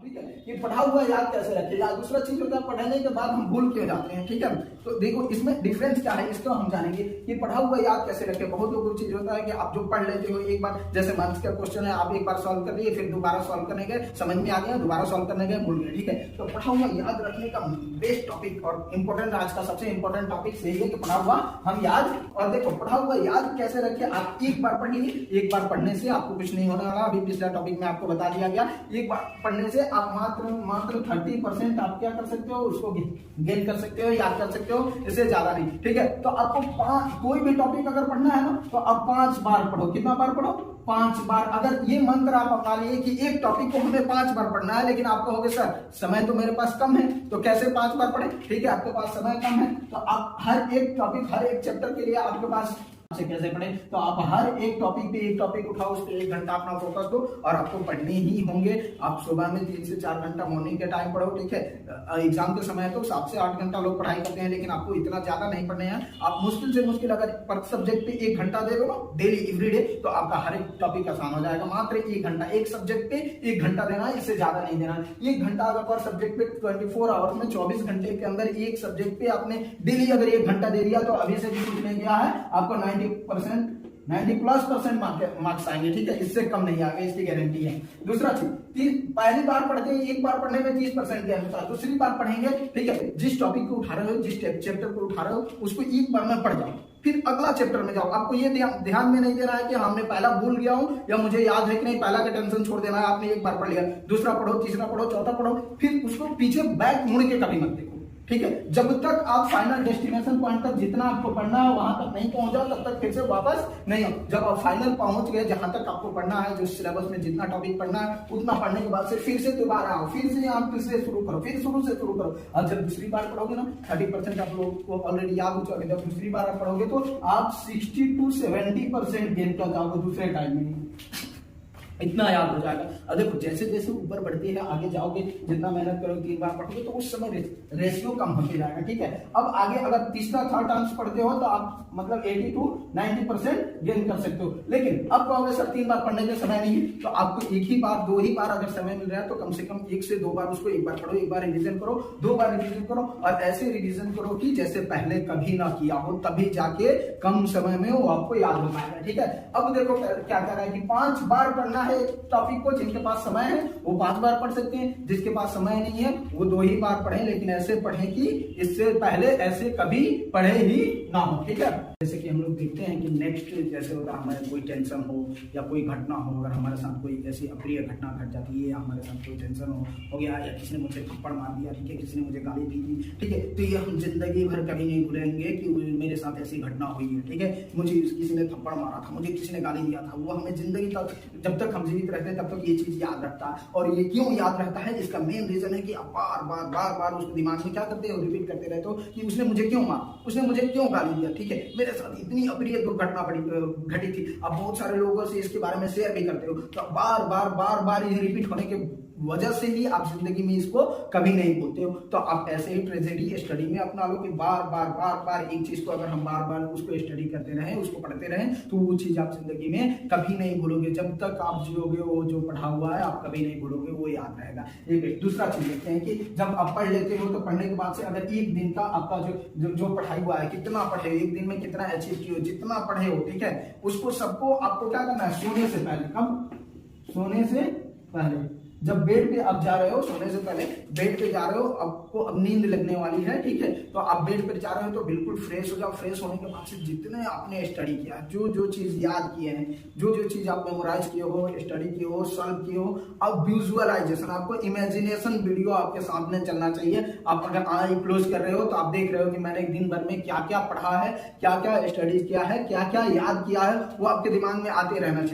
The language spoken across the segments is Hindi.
ठीक है। ये पढ़ा हुआ याद कैसे रखे, या दूसरा चीज होता है पढ़ने के बाद हम भूल क्यों जाते हैं, ठीक है। तो देखो इसमें डिफरेंस क्या है, इसको हम जानेंगे कि पढ़ा हुआ याद कैसे रखे। बहुत लोगों को चीज होता है कि आप जो पढ़ लेते हो एक बार, जैसे मैथ्स का क्वेश्चन है आप एक बार सॉल्व कर लिए, फिर दोबारा सॉल्व करने गए, समझ में आ गया, दोबारा सॉल्व करने गए, भूल गए, ठीक है। तो पढ़ा हुआ याद रखने का बेस्ट टॉपिक और इंपॉर्टेंट, आज का सबसे इंपॉर्टेंट टॉपिक यही है कि पढ़ा हुआ हम याद। और देखो पढ़ा हुआ याद कैसे रखे, आप एक बार पढ़िए, एक बार पढ़ने से आपको कुछ नहीं होने वाला। अभी पिछला टॉपिक में आपको बता दिया गया, एक बार पढ़ने से आप मात्र 30% आप क्या कर सकते हो, उसको गेन कर सकते हो, याद कर सकते हो, इससे ज्यादा नहीं, ठीक है। तो आपको कोई भी टॉपिक अगर पढ़ना है ना तो आप 5 बार पढ़ो। कितना बार पढ़ो? 5 बार। अगर ये मंत्र आप अपना लिए कि एक टॉपिक को हमें 5 बार पढ़ना है, लेकिन आप कहोगे सर समय तो मेरे पास कम है, तो कैसे 5 बार पढ़े, ठीक है, आपके पास समय कम है, तो आप हर एक टॉपिक, हर एक चैप्टर के लिए आपके पास से कैसे पढ़े, तो आप हर एक टॉपिक पे एक टॉपिक उठाओ, उस पर 1 घंटा अपना फोकस दो, और आपको पढ़ने ही होंगे। आप सुबह में 3 से 4 घंटा मॉर्निंग के टाइम पढ़ो, ठीक है। एग्जाम के समय तो 7 से 8 घंटा लोग पढ़ाई करते हैं, लेकिन आपको इतना ज्यादा नहीं पढ़ने हैं। आप मुश्किल से मुश्किल अगर पर सब्जेक्ट पे 1 घंटा दे दो डेली एवरीडे, तो आपका हर एक टॉपिक आसान हो जाएगा। मात्र 1 घंटा एक सब्जेक्ट पे 1 घंटा देना है, इससे ज्यादा नहीं देना। 1 घंटा अगर पर सब्जेक्ट पे 24 आवर्स में 24 घंटे के अंदर एक सब्जेक्ट पे आपने डेली अगर 1 घंटा दे दिया, तो अभी से भी कुछ नहीं गया है, आपको 90+ मार्क्स आएंगे, ठीक है। इससे कम नहीं आएंगे, इसकी गारंटी है। दूसरा चीज, पहली बार पढ़ते हैं, एक बार पढ़ने में 30% के अनुसार, दूसरी बार पढ़ेंगे, ठीक है, जिस टॉपिक को उठा रहे हो, जिस चैप्टर को उठा रहे हो, उसको एक बार में पढ़ जाओ, फिर अगला चैप्टर में जाओ। आपको ये ध्यान में नहीं देना है कि हमने पहला भूल गया हूं या मुझे याद है कि नहीं, पहला का टेंशन छोड़ देना है। आपने एक बार पढ़ लिया, दूसरा पढ़ो, तीसरा पढ़ो, चौथा पढ़ो, फिर उसको पीछे बैक मुड़ के कभी मत देखो, ठीक है। जब तक आप फाइनल डेस्टिनेशन पॉइंट तक जितना आपको पढ़ना है वहां तक नहीं पहुंच जाओ, तब तक फिर से वापस नहीं आओ। जब आप फाइनल पहुंच गए, जहां तक आपको पढ़ना है, जो सिलेबस में जितना टॉपिक पढ़ना है, उतना पढ़ने के बाद से फिर से दोबारा आओ, फिर से आप फिर से शुरू करो, फिर शुरू से शुरू करो। और जब दूसरी बार पढ़ोगे ना, 30% आप लोगों को ऑलरेडी याद हो चुका है। जब दूसरी बार आप पढ़ोगे तो आप 60 to 70% गेन कर जाओगे दूसरे टाइम में, इतना याद हो जाएगा। और देखो जैसे जैसे ऊपर बढ़ती है, आगे जाओगे, जितना मेहनत करोगे, 3 बार पढ़ोगे, तो उस समय रेशियो कम होते जाएगा, ठीक है। अब आगे अगर तीसरा थर्ड टाइम्स पढ़ते हो तो आप मतलब 80 to 90% गेन कर सकते हो। लेकिन अब कहोगे सर 3 बार पढ़ने का समय नहीं है, तो आपको एक ही बार, 2 ही बार अगर समय मिल रहा है, तो कम से कम 1 से 2 बार उसको, 1 बार पढ़ो, 1 बार रिवीजन करो, 2 बार रिवीजन करो, और ऐसे रिवीजन करो कि जैसे पहले कभी ना किया हो, तभी जाके कम समय में वो आपको याद हो पाएगा, ठीक है। अब देखो क्या कह रहा है कि 5 बार पढ़ना है टॉपिक को। जिनके पास समय है वो 5 बार पढ़ सकते हैं, जिसके पास समय नहीं है वो 2 ही बार पढ़े, लेकिन ऐसे पढ़े कि इससे पहले ऐसे कभी पढ़े ही ना हो, ठीक है। जैसे कि हम लोग देखते हैं कि नेक्स्ट जैसे होता है, हमारे कोई टेंशन हो या कोई घटना हो, अगर हमारे साथ कोई ऐसी अप्रिय घटना घट जाती है, या हमारे साथ कोई टेंशन हो गया, या किसी ने मुझे थप्पड़ मार दिया, ठीक है, किसी ने मुझे गाली दी थी, ठीक है, तो ये हम जिंदगी भर कभी नहीं भूलेंगे कि मेरे साथ ऐसी घटना हुई है, ठीक है, मुझे किसी ने थप्पड़ मारा था, मुझे किसी ने गाली दिया था। वो हमें जिंदगी तक, जब तक हम जीवित रहते हैं तब तक ये चीज याद रखता है। और ये क्यों याद रहता है, इसका मेन रीजन है कि आप बार बार उसको दिमाग में क्या करते हो, रिपीट करते रहते हो कि उसने मुझे क्यों मारा, उसने मुझे क्यों गाली दिया, ठीक है, मेरे साथ इतनी अप्रिय दुर्घटना घटी थी। अब बहुत सारे लोगों से इसके बारे में शेयर भी करते हो, तो बार ये रिपीट होने के वजह से ही आप जिंदगी में इसको कभी नहीं भूलते हो। तो आप ऐसे ही ट्रेजेडी स्टडी में अपना लो कि बार एक चीज को अगर हम बार उसको स्टडी करते रहे, उसको पढ़ते रहे, तो वो चीज आप जिंदगी में कभी नहीं भूलोगे। जब तक आप जियोगे वो जो पढ़ा हुआ है आप कभी नहीं भूलोगे, वो याद रहेगा। एक दूसरा चीज देखते हैं कि जब आप पढ़ लेते हो तो पढ़ने के बाद से अगर एक दिन का आपका जो पढ़ाई हुआ है, कितना पढ़े, एक दिन में कितना अचीव किए हो, जितना पढ़े हो, ठीक है, उसको सबको आपको क्या करना है, सोने से पहले, कब, सोने से पहले, जब बेड पे आप जा रहे हो, सोने से पहले बेड पे जा रहे हो, आपको अब नींद लगने वाली है, ठीक है, तो आप बेड पे जा रहे हो तो बिल्कुल फ्रेश हो जाओ। फ्रेश होने के बाद से जितने आपने स्टडी किया, जो चीज याद किए हैं, जो चीज आप मेमोराइज किए हो, स्टडी किए हो, सॉल्व किए हो, अब विजुअलाइजेशन, आपको इमेजिनेशन वीडियो आपके सामने चलना चाहिए। आप अगर आई क्लोज कर रहे हो तो आप देख रहे हो कि मैंने एक दिन भर में क्या क्या पढ़ा है, क्या क्या स्टडी किया है, क्या क्या याद किया है, वो आपके दिमाग में आते रहना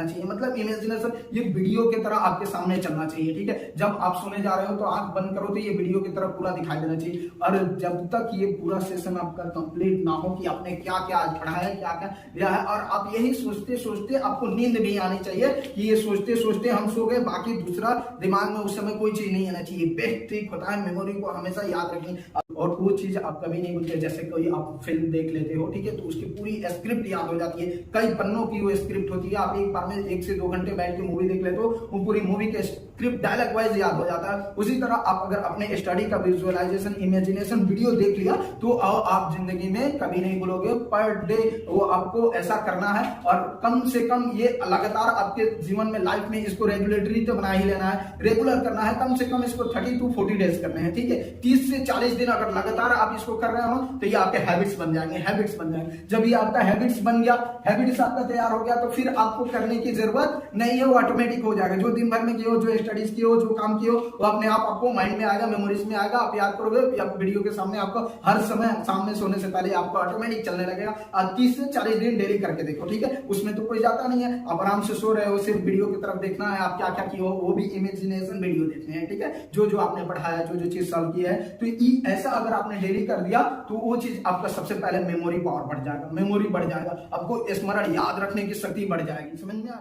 चाहिए। मतलब इमेजिनेशन ये वीडियो की तरह आपके सामने चलना चाहिए, ठीक है। जब आप सोने जा रहे हो तो आंख बंद करो तो ये वीडियो की तरह पूरा दिखाई देना चाहिए। और जब तक ये पूरा सेशन आपका कंप्लीट ना हो कि आपने क्या क्या आज पढ़ा है, क्या क्या लिया है, और आप यही सोचते सोचते आपको नींद नहीं आनी चाहिए कि ये सोचते सोचते हम सो गए, बाकी दूसरा दिमाग में उस समय कोई चीज नहीं आना चाहिए। बेस्ट ट्रिक होता है मेमोरी को हमेशा याद रखनी, और वो चीज आप कभी नहीं भूलते। जैसे कोई आप फिल्म देख लेते हो, ठीक है, तो उसकी पूरी स्क्रिप्ट याद हो जाती है, कई पन्नों की वो स्क्रिप्ट होती है। आप एक बार में 1 से 2 घंटे बैठ के मूवी देख लेते हो, वो पूरी मूवी की एक स्क्रिप्ट डायलॉग वाइज याद हो जाता है। उसी तरह आप अगर अपने स्टडी का विजुअलाइजेशन, इमेजिनेशन वीडियो देख लिया तो आप जिंदगी में कभी नहीं भूलोगे। पर डे वो आपको ऐसा करना है, और कम से कम ये लगातार आपके जीवन में, लाइफ में इसको रेगुलेटरी तो बना ही लेना है, रेगुलर करना है। कम से कम इसको 30 to 40 डेज करने हैं, ठीक है। 30 से 40 दिन अगर लगातार आप इसको कर रहे हो तो ये आपके हैबिट्स बन जाएंगे, हैबिट्स बन जाएंगे। जब ये आपका हैबिट्स बन गया, हैबिट्स आपका तैयार हो गया, तो फिर आपको करने की जरूरत नहीं है, वो ऑटोमेटिक हो जाएगा। जो दिन भर में किए हो, जो स्टडीज किए हो, जो काम किए हो, वो अपने आप आपको माइंड में आएगा, मेमोरीज में आएगा, आप याद करोगे। वीडियो के सामने आपको हर समय सामने सोने से पहले आपको ऑटोमेटिक चलने लगेगा। 30 से 40 दिन डेली करके देखो, ठीक है। उसमें तो कोई जाता नहीं है, आप आराम से सो रहे हो, सिर्फ वीडियो की तरफ देखना है, आप क्या क्या किए हो वो भी इमेजिनेशन वीडियो देखने हैं, ठीक है। जो जो आपने पढ़ा है, जो जो चीज सॉल्व की है, तो ऐसा अगर आपने डेली कर दिया तो वो चीज आपका सबसे पहले मेमोरी पावर बढ़ जाएगा, मेमोरी बढ़ जाएगा, आपको स्मरण याद रखने की शक्ति बढ़ जाएगी। समझ में आया?